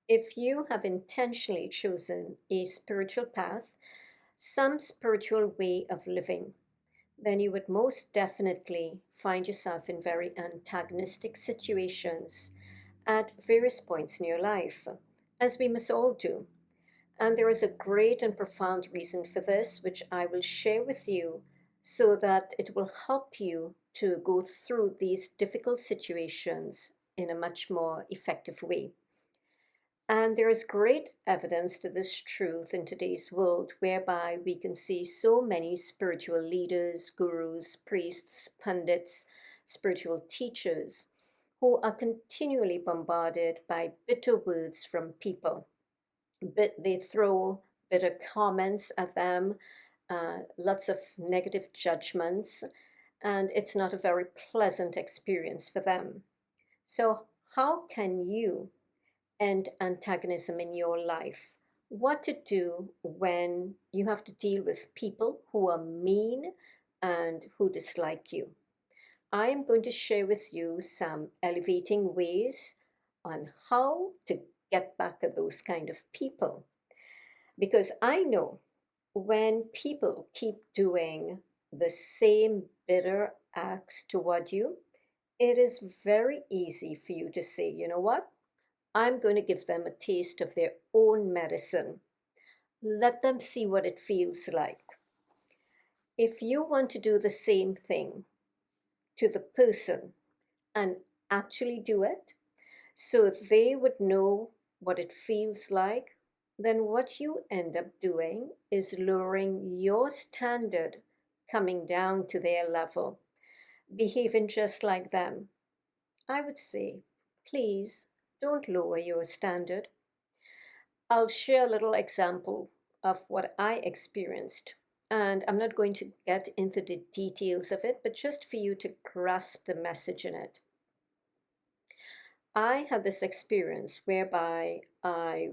If you have intentionally chosen a spiritual path, some spiritual way of living, then you would most definitely find yourself in very antagonistic situations at various points in your life, as we must all do. And there is a great and profound reason for this, which I will share with you so that it will help you to go through these difficult situations in a much more effective way. And there is great evidence to this truth in today's world, whereby we can see so many spiritual leaders, gurus, priests, pundits, spiritual teachers who are continually bombarded by bitter words from people. But they throw bitter comments at them, lots of negative judgments, and it's not a very pleasant experience for them. So, how can you end antagonism in your life? What to do when you have to deal with people who are mean and who dislike you? I am going to share with you some elevating ways on how to get back at those kind of people. Because I know when people keep doing the same bitter acts toward you, it is very easy for you to say, you know what? I'm going to give them a taste of their own medicine. Let them see what it feels like. If you want to do the same thing to the person and actually do it so they would know what it feels like, then what you end up doing is lowering your standard, coming down to their level, behaving just like them. I would say, please don't lower your standard. I'll share a little example of what I experienced. And I'm not going to get into the details of it, but just for you to grasp the message in it. I had this experience whereby I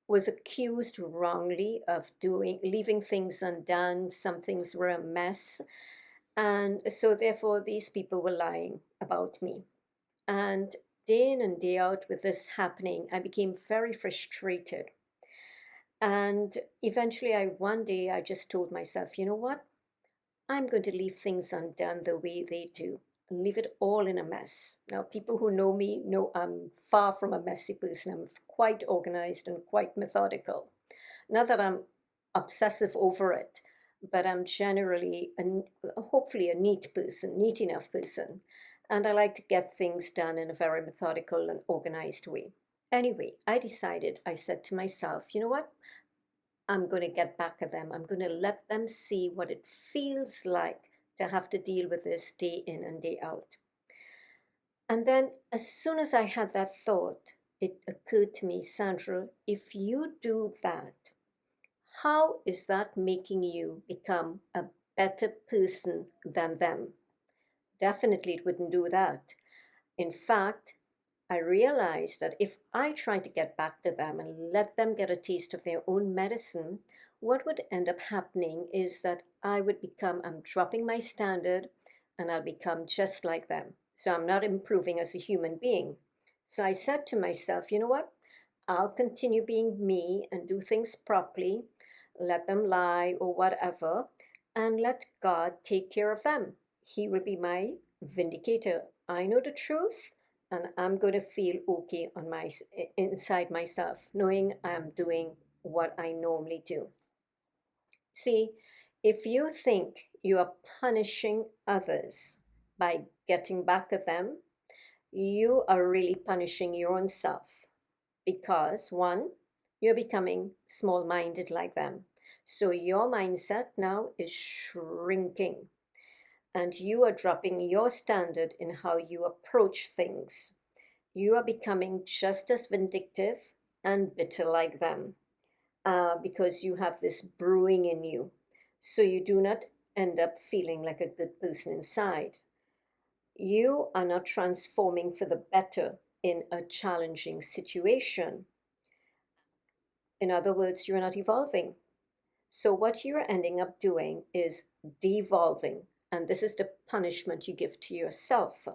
was accused wrongly of leaving things undone. Some things were a mess. And so, therefore, these people were lying about me. And day in and day out with this happening, I became very frustrated. And eventually, one day, I just told myself, you know what? I'm going to leave things undone the way they do, and leave it all in a mess. Now, people who know me know I'm far from a messy person. I'm quite organized and quite methodical. Not that I'm obsessive over it, but I'm generally, hopefully, a neat person, neat enough person. And I like to get things done in a very methodical and organized way. Anyway, I said to myself, you know what? I'm going to get back at them. I'm going to let them see what it feels like to have to deal with this day in and day out. And then, as soon as I had that thought, it occurred to me, Sandra, if you do that, how is that making you become a better person than them? Definitely, it wouldn't do that. In fact, I realized that if I tried to get back to them and let them get a taste of their own medicine, what would end up happening is that I'm dropping my standard and I'll become just like them. So I'm not improving as a human being. So I said to myself, you know what? I'll continue being me and do things properly, let them lie or whatever, and let God take care of them. He will be my vindicator. I know the truth, and I'm going to feel okay on my inside myself, knowing I'm doing what I normally do. See, if you think you are punishing others by getting back at them, you are really punishing your own self because one, you're becoming small minded like them. So your mindset now is shrinking and you are dropping your standard in how you approach things. You are becoming just as vindictive and bitter like them because you have this brewing in you. So you do not end up feeling like a good person inside. You are not transforming for the better in a challenging situation. In other words, you're not evolving. So, what you're ending up doing is devolving, and this is the punishment you give to yourself.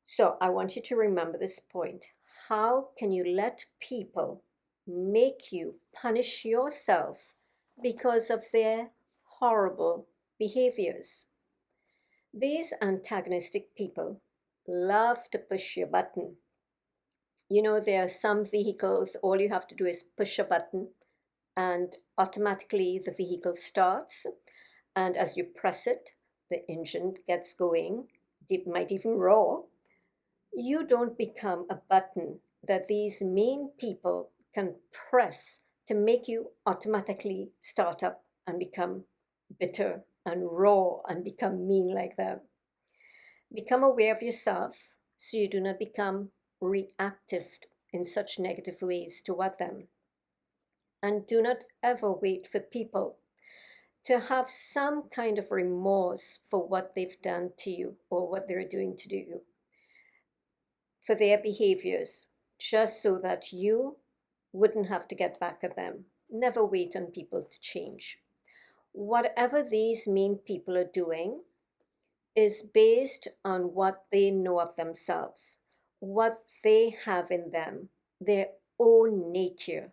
So, I want you to remember this point. how can you let people make you punish yourself because of their horrible behaviors? These antagonistic people love to push your button. You know, there are some vehicles, all you have to do is push a button and automatically the vehicle starts. And as you press it, the engine gets going. It might even roar. You don't become a button that these mean people can press to make you automatically start up and become bitter and raw and become mean like them. Become aware of yourself so you do not become reactive in such negative ways toward them. And do not ever wait for people to have some kind of remorse for what they've done to you or what they're doing to you, for their behaviors, just so that you wouldn't have to get back at them. Never wait on people to change. Whatever these mean people are doing is based on what they know of themselves, what they have in them, their own nature.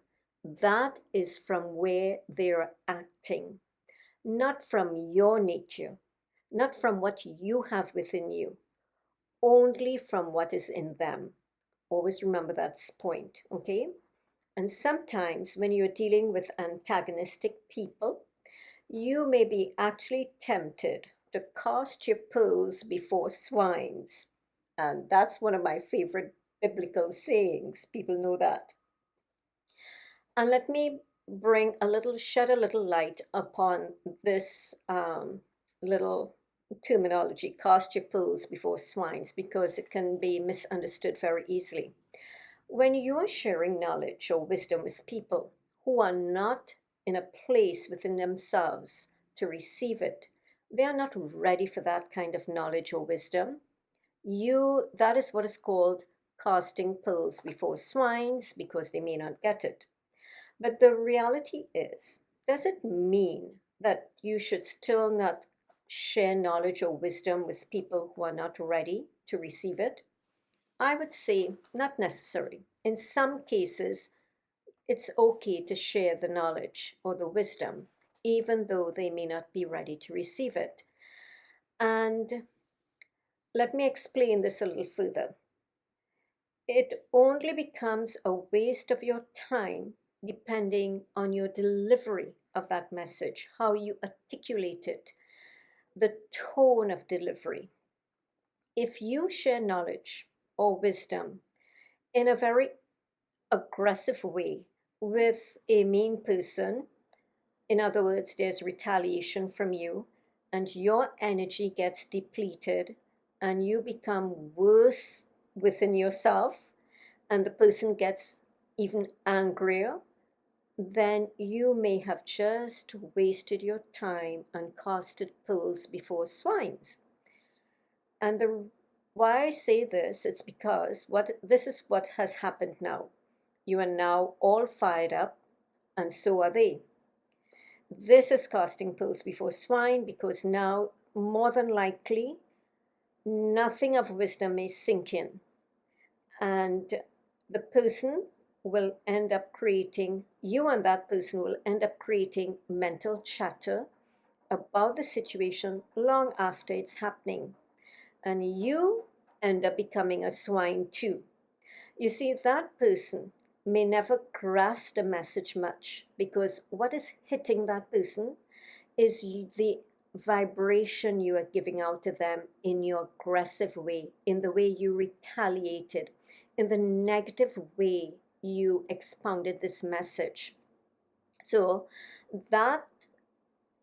That is from where they're acting, not from your nature, not from what you have within you, only from what is in them. Always remember that point, okay? And sometimes when you're dealing with antagonistic people, you may be actually tempted to cast your pearls before swines. And that's one of my favorite biblical sayings. People know that. And let me shed a little light upon this little terminology, cast your pearls before swines, because it can be misunderstood very easily. When you're sharing knowledge or wisdom with people who are not in a place within themselves to receive it, they are not ready for that kind of knowledge or wisdom. That is what is called casting pearls before swines, because they may not get it. But the reality is, does it mean that you should still not share knowledge or wisdom with people who are not ready to receive it? I would say not necessary. In some cases, it's okay to share the knowledge or the wisdom, even though they may not be ready to receive it. And let me explain this a little further. It only becomes a waste of your time depending on your delivery of that message, how you articulate it, the tone of delivery. If you share knowledge or wisdom in a very aggressive way with a mean person, in other words, there's retaliation from you, and your energy gets depleted, and you become worse within yourself, and the person gets even angrier, then you may have just wasted your time and casted pearls before swines. And why I say this, it's because this is what has happened now. You are now all fired up, and so are they. This is casting pearls before swine, because now, more than likely, nothing of wisdom may sink in. And the person will end up creating, you and that person will end up creating mental chatter about the situation long after it's happening. And you end up becoming a swine too. You see, that person may never grasp the message much, because what is hitting that person is the vibration you are giving out to them in your aggressive way, in the way you retaliated, in the negative way you expounded this message. So that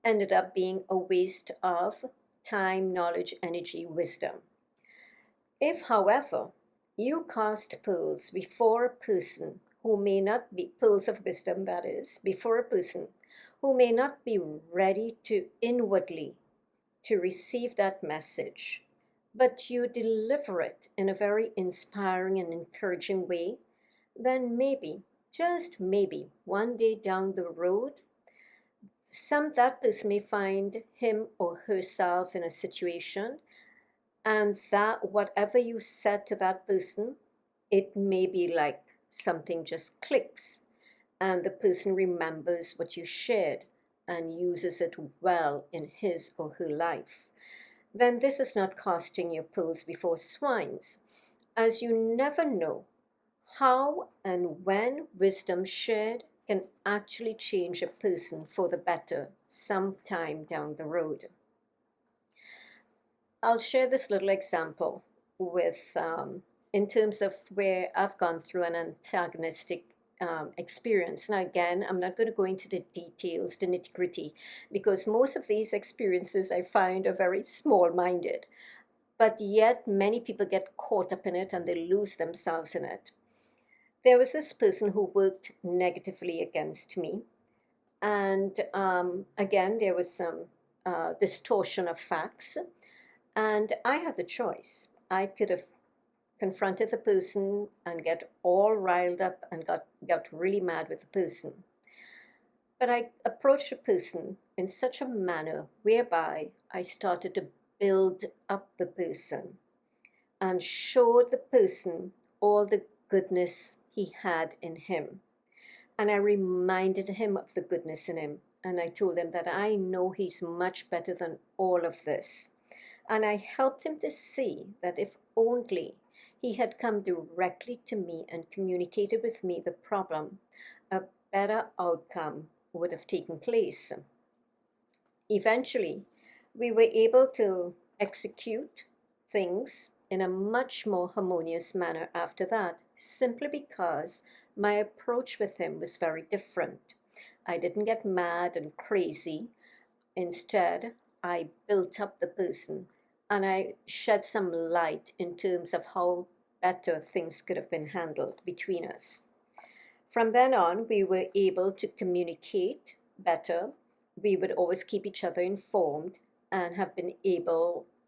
ended up being a waste of time, knowledge, energy, wisdom. If, however, you cast pearls before a person who may not be, pearls of wisdom that is, before a person who may not be ready to inwardly to receive that message, but you deliver it in a very inspiring and encouraging way, then maybe, just maybe, one day down the road, that person may find him or herself in a situation, and that whatever you said to that person It may be like something just clicks and the person remembers what you shared and uses it well in his or her life. Then this is not casting your pearls before swines, as you never know how and when wisdom shared can actually change a person for the better sometime down the road. I'll share this little example with, in terms of where I've gone through an antagonistic experience. Now, again, I'm not going to go into the details, the nitty gritty, because most of these experiences I find are very small minded. But yet, many people get caught up in it and they lose themselves in it. There was this person who worked negatively against me. And again, there was some distortion of facts. And I had the choice. I could have confronted the person and get all riled up and got really mad with the person. But I approached the person in such a manner whereby I started to build up the person and showed the person all the goodness he had in him. And I reminded him of the goodness in him. And I told him that I know he's much better than all of this. And I helped him to see that if only he had come directly to me and communicated with me the problem, a better outcome would have taken place. Eventually, we were able to execute things in a much more harmonious manner after that, simply because my approach with him was very different. I didn't get mad and crazy. Instead, I built up the person and I shed some light in terms of how better things could have been handled between us. From then on, we were able to communicate better. We would always keep each other informed and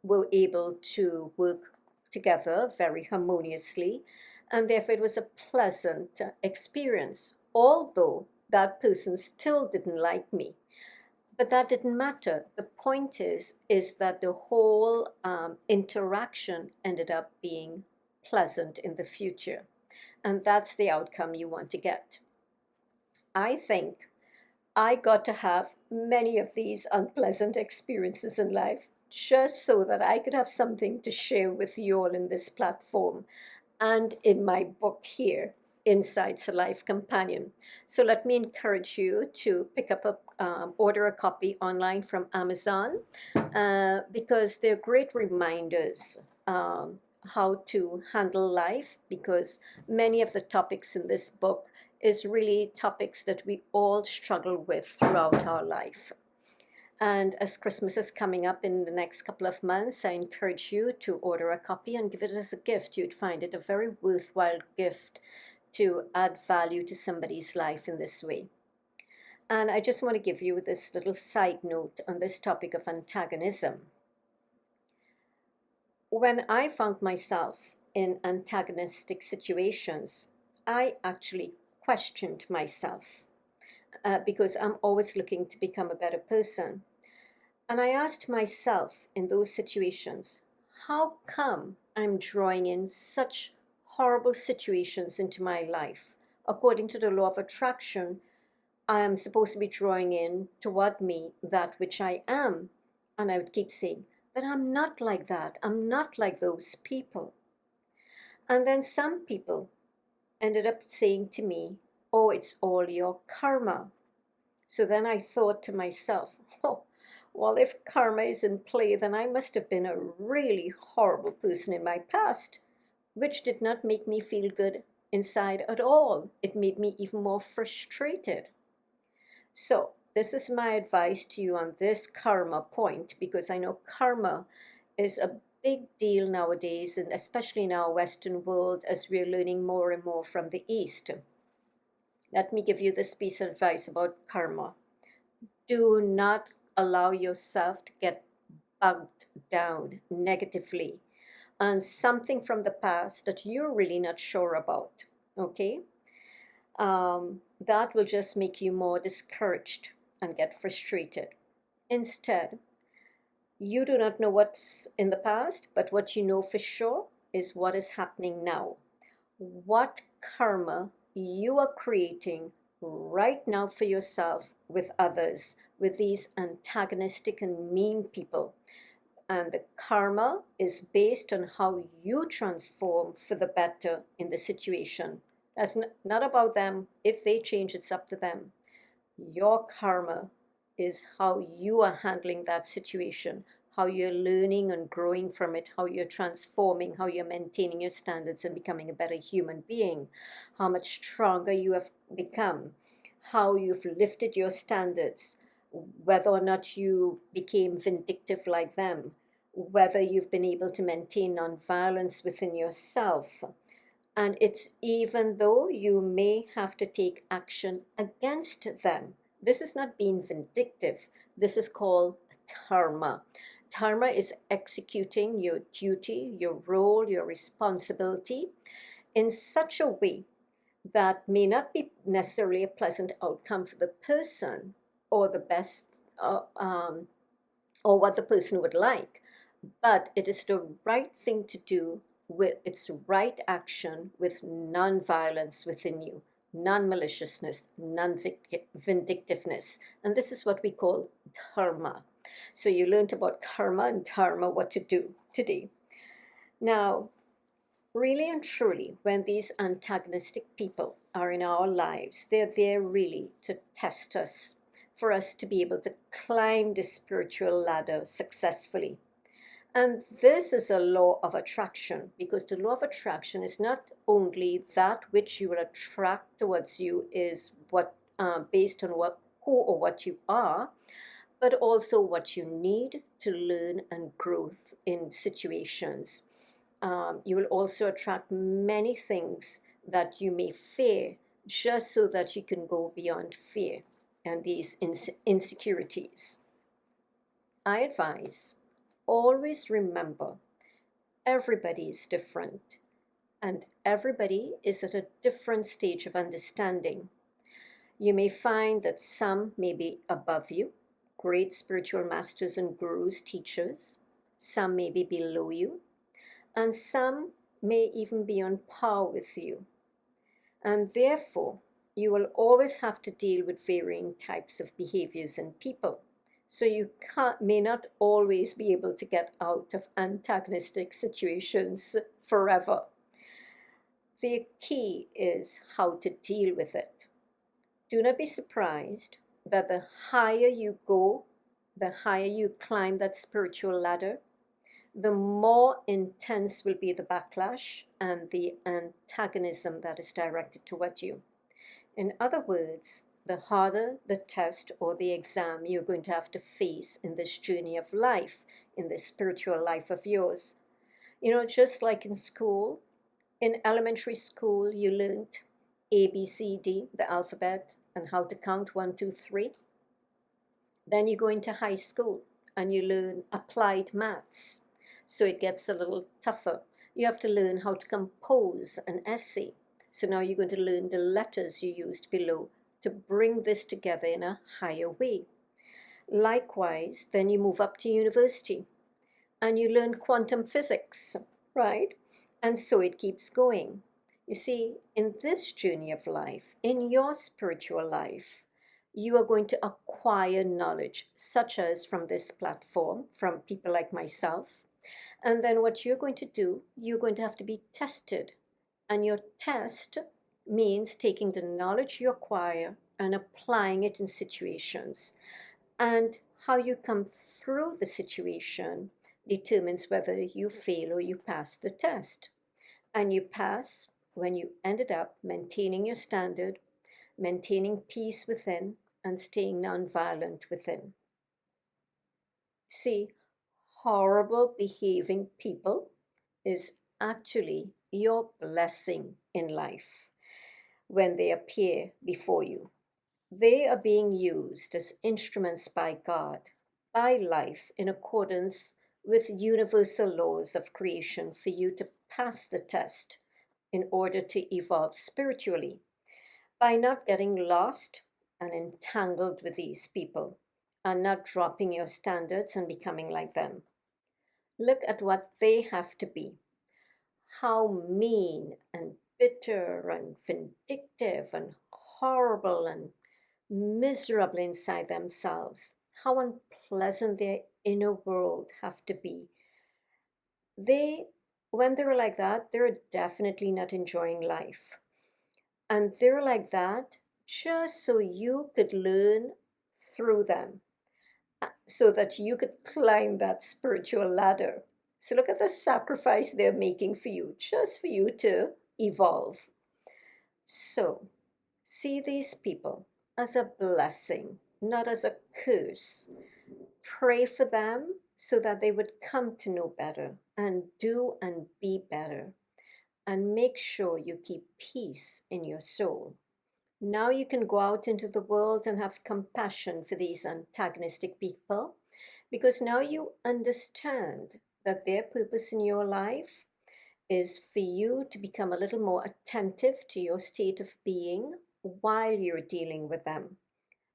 were able to work together very harmoniously. And therefore, it was a pleasant experience, although that person still didn't like me. But that didn't matter. The point is that the whole interaction ended up being pleasant in the future. And that's the outcome you want to get. I think I got to have many of these unpleasant experiences in life just so that I could have something to share with you all in this platform and in my book here, Insights: A Life Companion. So let me encourage you to pick up order a copy online from Amazon because they're great reminders how to handle life, because many of the topics in this book is really topics that we all struggle with throughout our life. And as Christmas is coming up in the next couple of months, I encourage you to order a copy and give it as a gift. You'd find it a very worthwhile gift to add value to somebody's life in this way. And I just want to give you this little side note on this topic of antagonism. When I found myself in antagonistic situations, I actually questioned myself because I'm always looking to become a better person. And I asked myself in those situations, how come I'm drawing in such horrible situations into my life? According to the law of attraction, I am supposed to be drawing in toward me that which I am. And I would keep saying, but I'm not like that. I'm not like those people. And then some people ended up saying to me, oh, it's all your karma. So then I thought to myself, oh, well, if karma is in play, then I must have been a really horrible person in my past, which did not make me feel good inside at all. It made me even more frustrated. So this is my advice to you on this karma point, because I know karma is a big deal nowadays, and especially in our Western world, as we're learning more and more from the East. Let me give you this piece of advice about karma. Do not allow yourself to get bogged down negatively on something from the past that you're really not sure about, okay? That will just make you more discouraged and get frustrated. Instead, you do not know what's in the past, but what you know for sure is what is happening now. what karma you are creating right now for yourself with others, with these antagonistic and mean people. And the karma is based on how you transform for the better in the situation. That's not about them. If they change, it's up to them. Your karma is how you are handling that situation, how you're learning and growing from it, how you're transforming, how you're maintaining your standards and becoming a better human being, how much stronger you have become, how you've lifted your standards, whether or not you became vindictive like them, whether you've been able to maintain nonviolence within yourself. And it's even though you may have to take action against them. This is not being vindictive. This is called dharma. Dharma is executing your duty, your role, your responsibility in such a way that may not be necessarily a pleasant outcome for the person or the best or what the person would like, but it is the right thing to do with its right action with non-violence within you, non-maliciousness, non-vindictiveness. And this is what we call dharma. So you learned about karma and dharma, what to do today. Now, really and truly, when these antagonistic people are in our lives, they're there really to test us, for us to be able to climb the spiritual ladder successfully. And this is a law of attraction, because the law of attraction is not only that which you will attract towards you is what based on what who or what you are, but also what you need to learn and grow in situations. You will also attract many things that you may fear, just so that you can go beyond fear and these insecurities. I advise, always remember, everybody is different, and everybody is at a different stage of understanding. You may find that some may be above you, great spiritual masters and gurus, teachers. Some may be below you, and some may even be on par with you. And therefore, you will always have to deal with varying types of behaviors and people. So you may not always be able to get out of antagonistic situations forever. The key is how to deal with it. Do not be surprised that the higher you go, the higher you climb that spiritual ladder, the more intense will be the backlash and the antagonism that is directed toward you. In other words, the harder the test or the exam you're going to have to face in this journey of life, in this spiritual life of yours. You know, just like in school, in elementary school, you learned A, B, C, D, the alphabet, and how to count 1, 2, 3. Then you go into high school and you learn applied maths. So it gets a little tougher. You have to learn how to compose an essay. So now you're going to learn the letters you used below to bring this together in a higher way. Likewise, then you move up to university and you learn quantum physics, right? And so it keeps going. You see, in this journey of life, in your spiritual life, you are going to acquire knowledge, such as from this platform, from people like myself. And then what you're going to do, you're going to have to be tested. And your test means taking the knowledge you acquire and applying it in situations. And how you come through the situation determines whether you fail or you pass the test. And you pass when you ended up maintaining your standard, maintaining peace within, and staying nonviolent within. See, horrible behaving people is actually your blessing in life when they appear before you. They are being used as instruments by God, by life, in accordance with universal laws of creation for you to pass the test in order to evolve spiritually by not getting lost and entangled with these people and not dropping your standards and becoming like them. Look at what they have to be, how mean and bitter and vindictive and horrible and miserable inside themselves, how unpleasant their inner world have to be. They, when they're like that, they're definitely not enjoying life. And they're like that just so you could learn through them, so that you could climb that spiritual ladder. So look at the sacrifice they're making for you, just for you to evolve. So see these people as a blessing, not as a curse. Pray for them so that they would come to know better and do and be better. And make sure you keep peace in your soul. Now you can go out into the world and have compassion for these antagonistic people, because now you understand that their purpose in your life is for you to become a little more attentive to your state of being while you're dealing with them,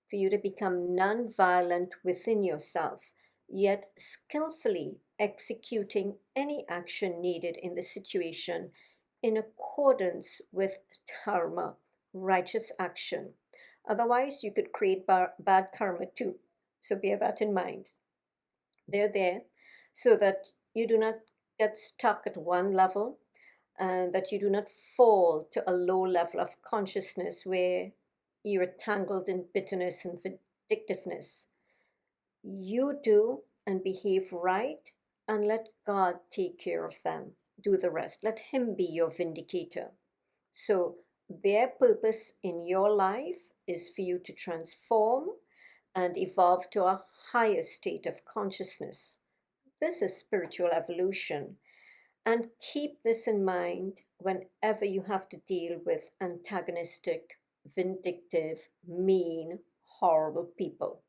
for you to become non-violent within yourself, yet skillfully executing any action needed in the situation in accordance with dharma, righteous action. Otherwise, you could create bad karma too. So bear that in mind. They're there so that you do not get stuck at one level, and that you do not fall to a low level of consciousness where you're tangled in bitterness and vindictiveness. You do and behave right, and let God take care of them. Do the rest. Let Him be your vindicator. So, their purpose in your life is for you to transform and evolve to a higher state of consciousness. This is spiritual evolution. And keep this in mind whenever you have to deal with antagonistic, vindictive, mean, horrible people.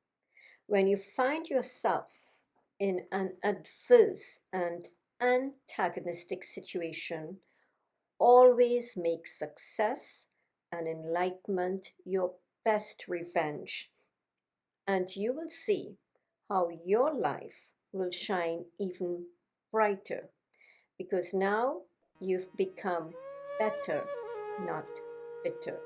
When you find yourself in an adverse and antagonistic situation, always make success and enlightenment your best revenge, and you will see how your life will shine even brighter, because now you've become better, not bitter.